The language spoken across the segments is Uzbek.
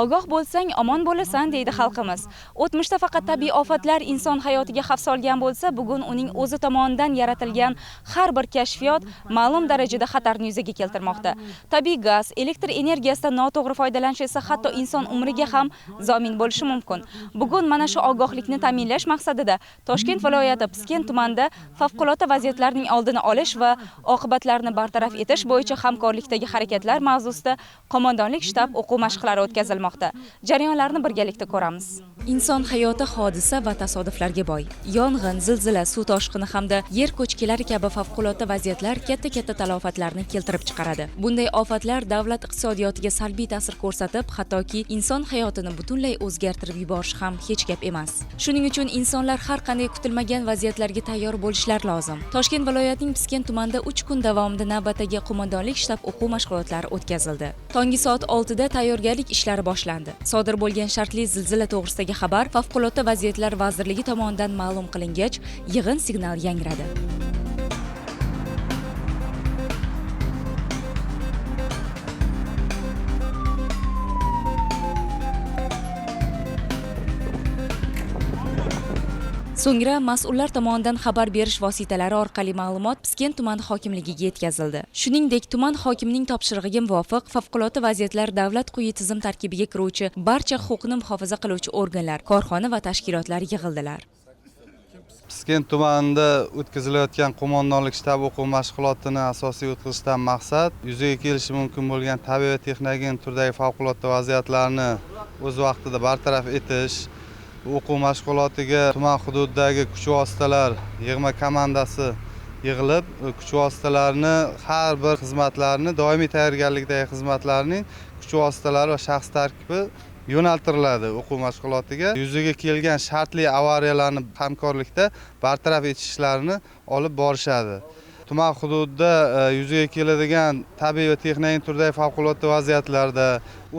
Ogoh bo'lsang, omon bo'lasan, deydi xalqimiz. O'tmishda faqat tabiiy ofatlar inson hayotiga xavf solgan bo'lsa, bugun uning o'zi tomonidan yaratilgan har bir kashfiyot ma'lum darajada xatarni yuzaga keltirmoqda. Tabiiy gaz, elektr energiyasidan noto'g'ri foydalanish esa hatto inson umriga ham zomin bo'lishi mumkin. Bugun mana shu ogohlikni ta'minlash maqsadida Toshkent viloyati Piskent tumanida favqulodda vaziyatlarning oldini olish va oqibatlarini bartaraf etish bo'yicha hamkorlikdagi harakatlar mavzusida qo'mondonlik shtab o'quv mashqlari o'tkazilmoqda. Jarayonlarni birgalikda ko'ramiz. Inson hayoti hodisa va tasodiflarga boy. Yong'in, zilzila, suv toshqini hamda yer ko'chkilari kabi favqulodda vaziyatlar katta talofatlarni keltirib chiqaradi. Bunday ofatlar davlat iqtisodiyotiga salbiy ta'sir ko'rsatib, hattoki inson hayotini butunlay o'zgartirib yuborish ham hech gap emas. Shuning uchun insonlar har qanday kutilmagan vaziyatlarga tayyor bo'lishlari lozim. Toshkent viloyatining Piskent tumanida 3 kun davomida navbatdagi qo'mondonlik shtab o'quv mashg'ulotlari o'tkazildi. Tongi soat 6 da tayyorgarlik ishlari boshlandi. Sodir bo'lgan shartli zilzila to'g'risidagi xabar Favqulodda vaziyatlar vazirligi tomonidan ma'lum qilingach, yig'in signal yangradi. So'ngra mas'ullar tomonidan xabar berish vositalari orqali ma'lumot Piskent tuman hokimligiga yetkazildi. Shuningdek, tuman hokimining topshirig'iga muvofiq favqulodda vaziyatlar davlat quyi tizim tarkibiga kiruvchi barcha huquqni muhofaza qiluvchi organlar, korxona va tashkilotlar yig'ildilar. Piskent tumanida o'tkazilayotgan qo'mondonlik shtab o'quv mashg'ulotini asosiy o'tkazishdan maqsad yuzaga kelishi mumkin bo'lgan tabiiy va texnogen turdagi favqulodda vaziyatlarni o'z vaqtida bartaraf etish. O'quv mashg'ulotiga tuman hududidagi kuch vositalar yig'ma komandasi yig'ilib, kuch vositalarni har bir xizmatlarni doimiy tayyorgarlikdagi xizmatlarning kuch vositalari va shaxs tarkibi yo'naltiriladi o'quv mashg'ulotiga. Yuzaga kelgan shartli avariyalarni hamkorlikda bartaraf etish ishlarini olib borishadi. Tuman hududida yuzaga keladigan tabiiy va texnogen turdagi favqulodda vaziyatlarda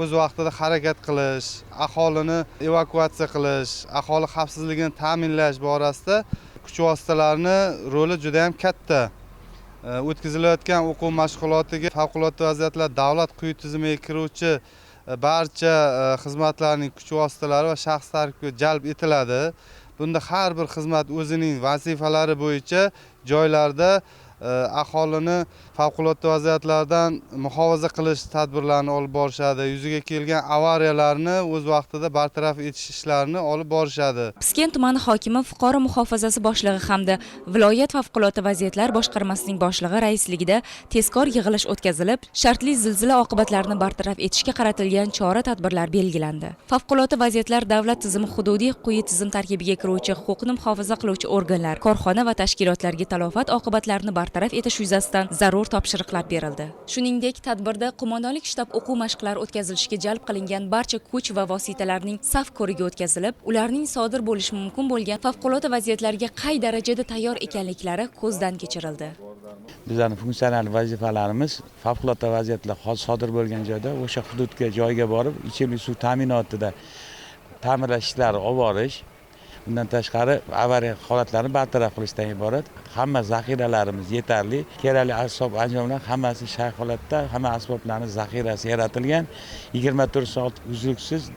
o'z vaqtida harakat qilish, aholini evakuatsiya qilish, aholi xavfsizligini ta'minlash borasida kuch vositalarni roli juda ham katta. O'tkazilayotgan o'quv mashg'ulotiga favqulodda vaziyatlar davlat quyi tizimiga kiruvchi barcha xizmatlarning kuch vositalari va shaxs tarkibi jalb etiladi. Bunda har bir xizmat o'zining vazifalari bo'yicha joylarda aholini favqulodda vaziyatlardan muhofaza qilish tadbirlarini olib borishadi. Yuzaga kelgan avariyalarni o'z vaqtida bartaraf etish ishlarini olib borishadi. Piskent tumani hokimi fuqaro muhofazasi boshlig'i hamda viloyat favqulodda vaziyatlar boshqarmasining boshlig'i raisligida tezkor yig'ilish o'tkazilib, shartli zilzila oqibatlarini bartaraf etishga qaratilgan chora-tadbirlar belgilandi. Favqulodda vaziyatlar davlat tizimi hududiy quyi tizim tarkibiga kiruvchi huquqni muhofaza qiluvchi organlar, korxona va tashkilotlarga talofat oqibatlarini bartaraf etish yuzasidan zarur topshiriqlar berildi. Shuningdek, tadbirda qo'mondonlik shtab o'quv mashqlari o'tkazilishiga jalb qilingan barcha kuch va vositalarning saf ko'rigi o'tkazilib, ularning sodir bo'lishi mumkin bo'lgan favqulodda vaziyatlarga qay darajada tayyor ekanliklari ko'zdan kechirildi. Bizlarning funksional vazifalarimiz favqulodda vaziyatlar sodir bo'lgan joyda o'sha hududga joyga borib, ichimlik suv ta'minotida ta'mirlash ishlari olib borish. Bundan tashqari avariya holatlarini bartaraf qilishdan iborat. Hamma zaxiralarimiz yetarli, kerakli asbob anjomlar hammasi shay holatda, hamma asboblarning zaxirasi yaratilgan. 24 soat uzluksiz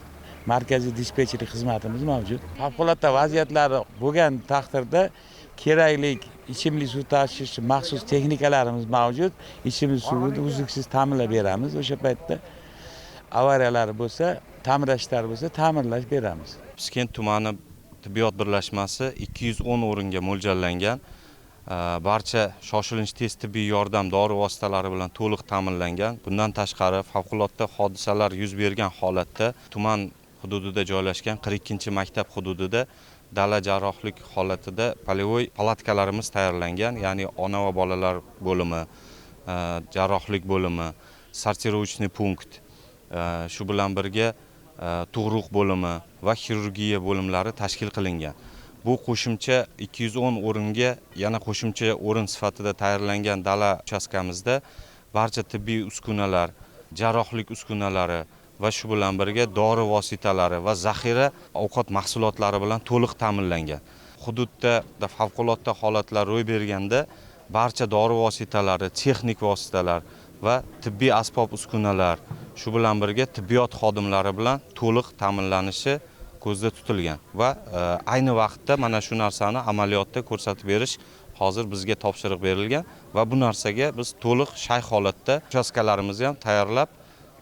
markaziy dispetcherlik xizmatimiz mavjud. Favqulodda vaziyatlar bo'lgan taqdirda kerakli ichimlik suv tashish maxsus texnikalarimiz mavjud. Ichimlik suvini uzluksiz ta'minlab beramiz. O'sha paytda avariyalar bo'lsa, ta'mirlashlar bo'lsa, ta'mirlash beramiz. Piskent tumani tibbiyot birlashmasi 210 o'ringa mo'ljallangan. Barcha shoshilinch tez tibbiy yordam dori vositalari bilan to'liq ta'minlangan. Bundan tashqari favqulodda hodisalar yuz bergan holatda tuman hududida joylashgan 42-maktab hududida dala jarrohlik holatida polivoy palatkalarimiz tayyorlangan, ya'ni ona va bolalar bo'limi, jarrohlik bo'limi, sortirovочный punkt, shu bilan birga tug'ruq bo'limi va xirurgiya bo'limlari tashkil qilingan. Bu qo'shimcha 210 o'ringa yana qo'shimcha o'rin sifatida tayyorlangan dala uchastkamizda barcha tibbiy uskunalar, jarrohlik uskunalari va shu bilan birga dori vositalari va zaxira ovqat mahsulotlari bilan to'liq ta'minlangan. Hududda favqulodda holatlar ro'y berganda barcha dori vositalari, texnik vositalar va tibbiy asbob uskunalar, shu bilan birga tibbiyot xodimlari bilan to'liq ta'minlanishi ko'zda tutilgan va ayni vaqtda mana shu narsani amaliyotda ko'rsatib berish hozir bizga topshiriq berilgan va bu narsaga biz to'liq shay holatda uchastkalarimizni ham tayyorlab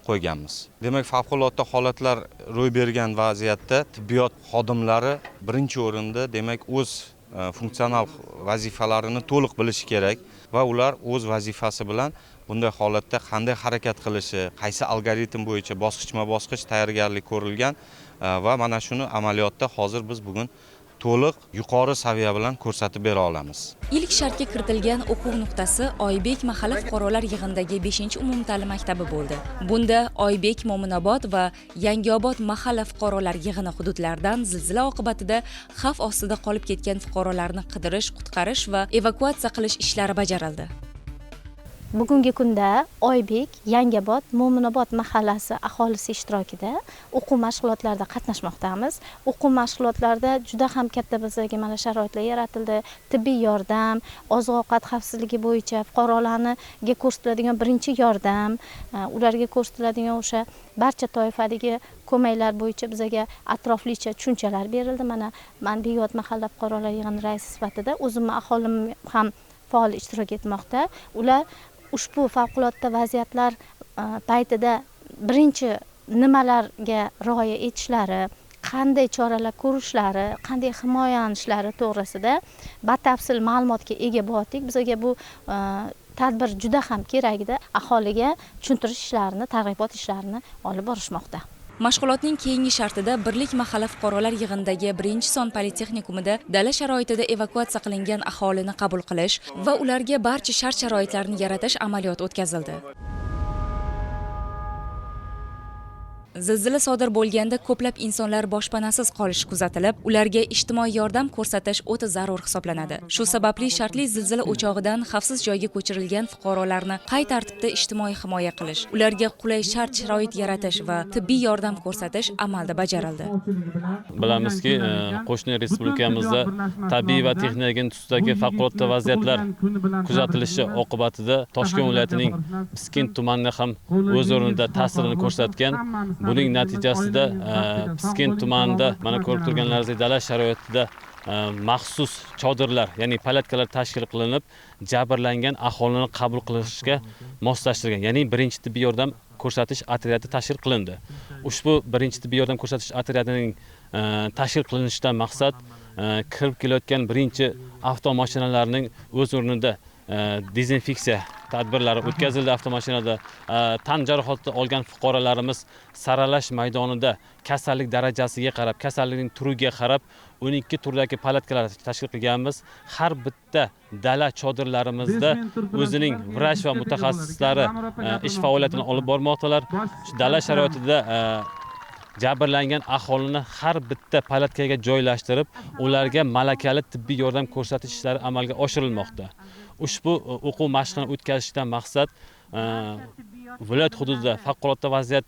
qo'yganmiz. Demak, favqulodda holatlar ro'y bergan vaziyatda tibbiyot xodimlari birinchi o'rinda demak o'z funksional vazifalarini to'liq bilishi kerak va ular o'z vazifasi bilan bunday holatda qanday harakat qilishi, qaysi algoritm bo'yicha bosqichma-bosqich tayyorgarlik ko'rilgan va mana shuni amaliyotda hozir biz bugun to'liq yuqori saviya bilan ko'rsatib bera olamiz. Ilk shartga kiritilgan o'quv nuqtasi Oybek mahalla fuqarolar yig'inidagi 5-umumta'lim maktabi bo'ldi. Bunda Oybek, Mo'minobod va Yangiobod mahalla fuqarolar yig'ini hududlaridan zilzila oqibatida xavf ostida qolib ketgan fuqarolarni qidirish, qutqarish va evakuatsiya qilish ishlari bajarildi. Bugungi kunda Oybek, Yangiobod, Mo'minobod mahallasi aholisi ishtirokida o'quv mashg'ulotlarida qatnashmoqdamiz. O'quv mashg'ulotlarida juda ham katta bizga mana sharoitlar yaratildi. Tibbiy yordam, oziq-ovqat xavfsizligi bo'yicha fuqarolarga ko'rsatiladigan birinchi yordam, ularga ko'rsatiladigan o'sha barcha toifadagi ko'maklar bo'yicha bizga atroflicha tushunchalar berildi. Mana men Biyot mahalla fuqarolar yig'ini raisi sifatida o'zimni aholim ham faol ishtirok etmoqda. Ular ushbu favqulodda vaziyatlar paytida birinchi nimalarga rioya etishlari, qanday choralar ko'rishlari, qanday himoyalanishlari to'g'risida batafsil ma'lumotga ega bo'ldik. Bizga bu tadbir juda ham kerakda, aholiga tushuntirish ishlarini, targ'ibot ishlarini olib borishmoqda. Mashg'ulotning keyingi shartida Birlik mahalla fuqarolar yig'inidagi 1-son politexnikumida dala sharoitida evakuatsiya qilingan aholini qabul qilish va ularga barcha shart-sharoitlarni yaratish amaliyoti o'tkazildi. Zilzila sodir bo'lganda ko'plab insonlar boshpanasiz qolishi kuzatilib, ularga ijtimoiy yordam ko'rsatish o'ta zarur hisoblanadi. Shu sababli shartli zilzila o'chog'idan xavfsiz joyga ko'chirilgan fuqarolarni qay tartibda ijtimoiy himoya qilish, ularga qulay shart-sharoit yaratish va tibbiy yordam ko'rsatish amalda bajarildi. Bilamizki, qo'shni respublikamizda tabiiy va texnik tusdagi favqulodda vaziyatlar kuzatilishi oqibatida Toshkent viloyatining Piskent tumanida ham o'z o'rnida ta'sirini ko'rsatgan. Buning natijasida Piskent tumanida mana ko'rib turganlaringizdek dala sharoitida maxsus chodirlar, ya'ni palatkalar tashkil qilinib, jabrlangan aholini qabul qilishga moslashtirilgan, ya'ni birinchi tibbiy yordam ko'rsatish otryadi tashkil qilindi. Ushbu birinchi tibbiy yordam ko'rsatish otryadining tashkil qilinishidan maqsad kirib kelayotgan birinchi avtomashinalarning o'z o'rnida dezinfeksiya tadbirlari o'tkazildi. Avtomashinada tan jarohati olgan fuqarolarimiz saralash maydonida kasallik darajasiga qarab, kasallikning turiga qarab 12 turdagi palatkalar tashkil qilganmiz. Har bitta dala chodirlarimizda o'zining vrach va mutaxassislari ish faoliyatini olib bormoqdalar. Dala sharoitida jabrlangan aholini har bitta palatkaga joylashtirib, ularga malakali tibbiy yordam ko'rsatish ishlari amalga oshirilmoqda. Ushbu o'quv mashqini o'tkazishdan maqsad viloyat hududida favqulodda vaziyat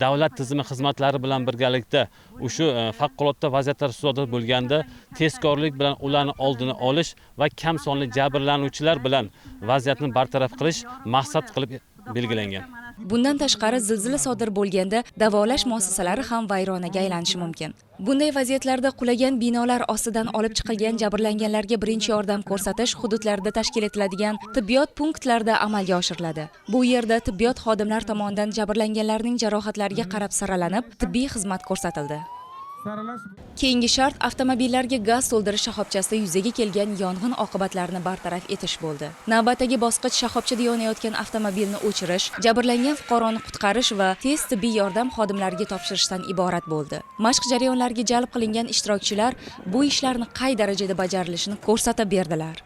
davlat tizimi xizmatlari bilan birgalikda o'sha favqulodda vaziyatlar sodir bo'lganda tezkorlik bilan ularni oldini olish va kam sonli jabrlanuvchilar bilan vaziyatni bartaraf qilish maqsad qilib belgilangan. Bundan tashqari zilzila sodir bo'lganda davolash muassasalari ham vayronaga aylanishi mumkin. Bunday vaziyatlarda qulagan binolar ostidan olib chiqilgan jabrlanganlarga birinchi yordam ko'rsatish hududlarda tashkil etiladigan tibbiyot punktlarida amalga oshiriladi. Bu yerda tibbiyot xodimlari tomonidan jabrlanganlarning jarohatlariga qarab saralanib, tibbiy xizmat ko'rsatildi. Keyingi shart avtomobillarga gaz to'ldirish shoxobchasida yuzaga kelgan yong'in oqibatlarini bartaraf etish bo'ldi. Navbatdagi bosqich shoxobchada yonayotgan avtomobilni o'chirish, jabrlangan fuqaroni qutqarish va tez tibbiy yordam xodimlariga topshirishdan iborat bo'ldi. Mashq jarayonlariga jalb qilingan ishtirokchilar bu ishlarni qay darajada bajarilishini ko'rsatib berdilar.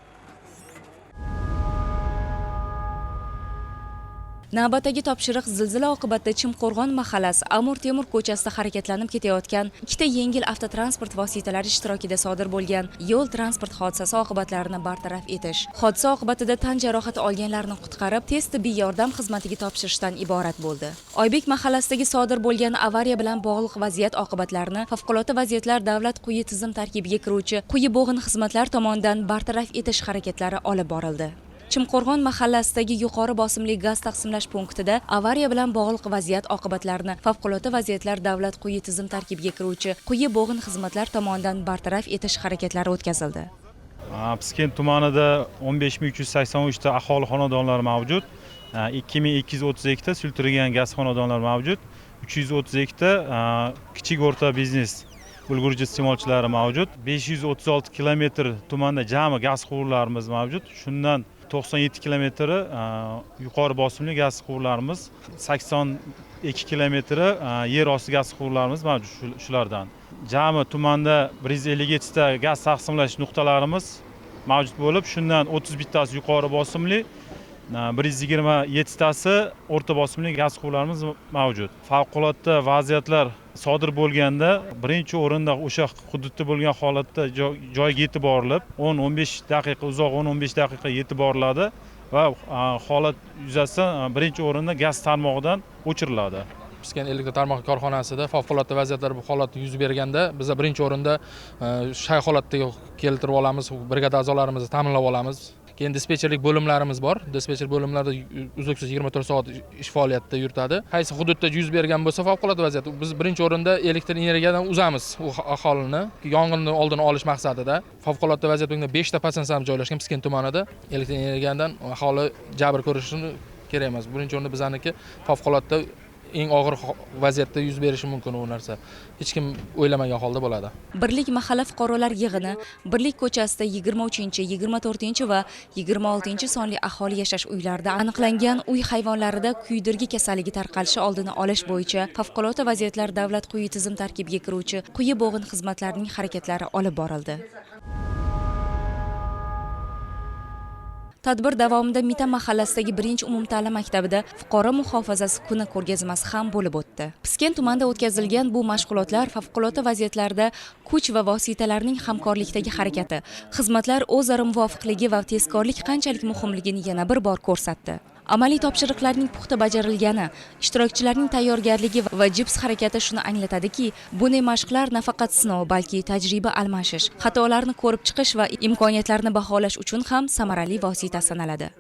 Navbatdagi topshiriq zilzila oqibatida Chimqo'rg'on mahallasi Amur Temur ko'chasida harakatlanib ketayotgan ikkita yengil avtotransport vositalari ishtirokida sodir bo'lgan yo'l transport hodisasi oqibatlarini bartaraf etish, hodisa oqibatida tan jarohati olganlarni qutqarib, tez tibbiy yordam xizmatiga topshirishdan iborat bo'ldi. Oybek mahallasidagi sodir bo'lgan avariya bilan bog'liq vaziyat oqibatlarini favqulodda vaziyatlar davlat quyi tizim tarkibiga kiruvchi quyi bo'g'in xizmatlar tomonidan bartaraf etish harakatlari olib borildi. Chimqo'rg'on mahallasidagi yuqori bosimli gaz taqsimlash punktida avariya bilan bog'liq vaziyat oqibatlarini favqulodda vaziyatlar davlat quyi tizim tarkibiga kiruvchi quyi bo'g'in xizmatlar tomonidan bartaraf etish harakatlari o'tkazildi. Piskent tumanida 15383 ta aholi xonadonlari mavjud. 2232 ta suyultirilgan gaz xonadonlar mavjud. 332 ta kichik o'rta biznes ulgurji iste'molchilari mavjud. 536 kilometr tumanda jami gaz quvurlarimiz mavjud. Shundan 97 kilometri yuqori bosimli gaz quvurlarimiz, 82 kilometri yer osti gaz quvurlarimiz mavjud shulardan. Jami tumanda 157 ta gaz taqsimlash nuqtalarimiz mavjud bo'lib, shundan 31 tasi yuqori bosimli, 127 tasi o'rta bosimli gaz quvurlarimiz mavjud. Favqulodda vaziyatlar sodir bo'lganda birinchi o'rinda o'sha hududda bo'lgan holatda joyga yetib borilib, 10-15 daqiqa uzoq 10-15 daqiqa yetib boriladi va holat yuzasidan birinchi o'rinda gaz tarmog'idan o'chiriladi. Piskent elektr tarmoq korxonasida favqulodda vaziyatlar bu holat yuz berganda biz birinchi o'rinda shay holatga keltirib olamiz, brigada a'zolarimizni ta'minlab olamiz. Keyin dispetcherlik bo'limlarimiz bor. Dispetcher bo'limlarda uzluksiz 24 soat ish faoliyatida yuritadi. Qaysi hududda yuz bergan bo'lsa favqulodda vaziyat, biz birinchi o'rinda elektr energiyadan uzamiz u aholini yong'inni oldini olish maqsadida. Favqulodda vaziyat bo'lgan 5 ta podstansiya joylashgan Piskent tumanida elektr energiyadan aholi jabr ko'rishini kerak emas. Birinchi o'rinda bizaniki favqulodda eng og'ir vaziyatda yuz berishi mumkin u narsa. Hech kim o'ylamagan holda bo'ladi. Birlik mahalla fuqarolar yig'ini Birlik ko'chasida 23, 24 va 26 sonli aholi yashash uylarida aniqlangan uy hayvonlarida kuydirgi kasalligi tarqalishi oldini olish bo'yicha favqulodda vaziyatlar davlat quyi tizim tarkibiga kiruvchi quyi bo'g'in xizmatlarining harakatlari olib borildi. Tadbir davomida Mita mahallasidagi 1-umumta'lim maktabida fuqaro muhofazasi kuni ko'rgazmasi ham bo'lib o'tdi. Piskent tumanida o'tkazilgan bu mashg'ulotlar favqulodda vaziyatlarda kuch va vositalarning hamkorlikdagi harakati, xizmatlar o'zaro muvofiqligi va tezkorlik qanchalik muhimligini yana bir bor ko'rsatdi. Amaliy topshiriqlarning puxta bajarilgani, ishtirokchilarning tayyorgarligi va jips harakati shuni anglatadiki, bunday mashqlar nafaqat sinov, balki tajriba almashish, xatolarni ko'rib chiqish va imkoniyatlarni baholash uchun ham samarali vosita sanaladi.